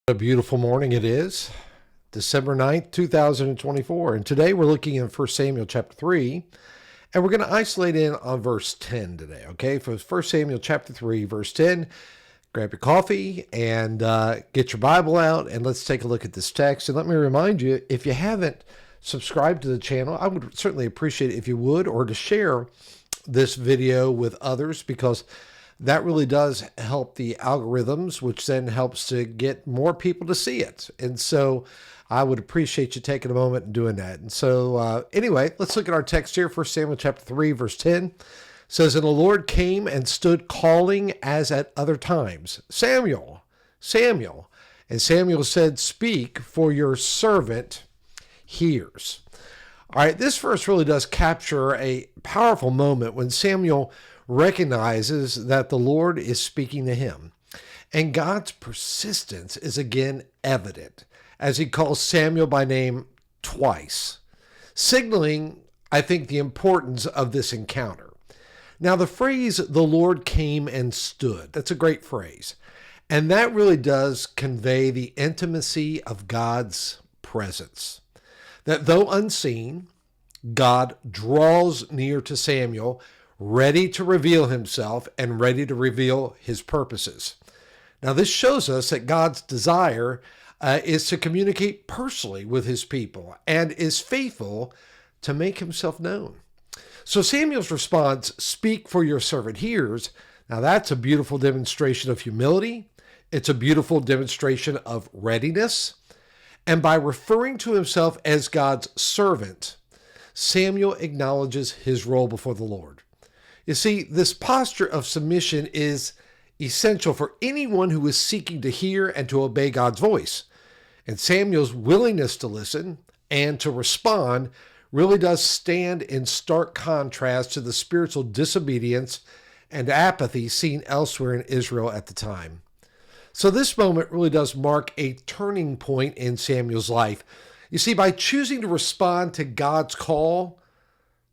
A beautiful morning it is, December 9th, 2024. And today we're looking in 1 Samuel chapter 3, and we're going to isolate in on verse 10 today, okay? For 1 Samuel chapter 3, verse 10, grab your coffee and get your Bible out, and let's take a look at this text. And let me remind you, if you haven't subscribed to the channel, I would certainly appreciate it if you would, or to share this video with others, because that really does help the algorithms, which then helps to get more people to see it. And so I would appreciate you taking a moment and doing that. And so anyway, let's look at our text here. 1 Samuel chapter 3, verse 10 says, "And the Lord came and stood calling as at other times, Samuel, Samuel. And Samuel said, Speak, for your servant hears." All right, this verse really does capture a powerful moment when Samuel recognizes that the Lord is speaking to him. And God's persistence is again evident as he calls Samuel by name twice, signaling, I think, the importance of this encounter. Now, the phrase, "the Lord came and stood," that's a great phrase. And that really does convey the intimacy of God's presence. That though unseen, God draws near to Samuel, ready to reveal himself and ready to reveal his purposes. Now, this shows us that God's desire is to communicate personally with his people and is faithful to make himself known. So Samuel's response, "Speak, for your servant hears," now that's a beautiful demonstration of humility. It's a beautiful demonstration of readiness. And by referring to himself as God's servant, Samuel acknowledges his role before the Lord. You see, this posture of submission is essential for anyone who is seeking to hear and to obey God's voice. And Samuel's willingness to listen and to respond really does stand in stark contrast to the spiritual disobedience and apathy seen elsewhere in Israel at the time. So this moment really does mark a turning point in Samuel's life. You see, by choosing to respond to God's call,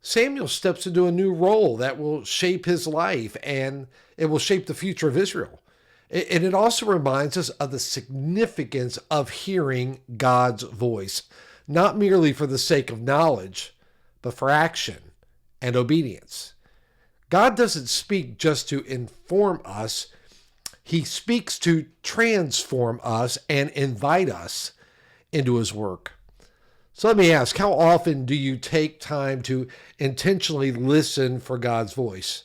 Samuel steps into a new role that will shape his life, and it will shape the future of Israel. And it also reminds us of the significance of hearing God's voice, not merely for the sake of knowledge, but for action and obedience. God doesn't speak just to inform us. He speaks to transform us and invite us into his work. So let me ask, how often do you take time to intentionally listen for God's voice?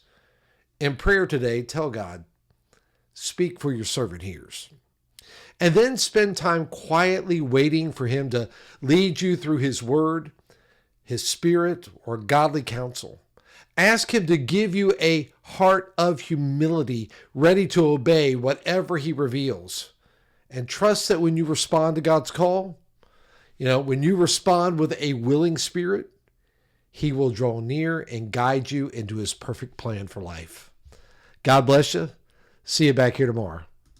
In prayer today, tell God, "Speak, for your servant hears." And then spend time quietly waiting for him to lead you through his word, his spirit, or godly counsel. Ask him to give you a heart of humility, ready to obey whatever he reveals. And trust that when you respond to God's call, when you respond with a willing spirit, he will draw near and guide you into his perfect plan for life. God bless you. See you back here tomorrow.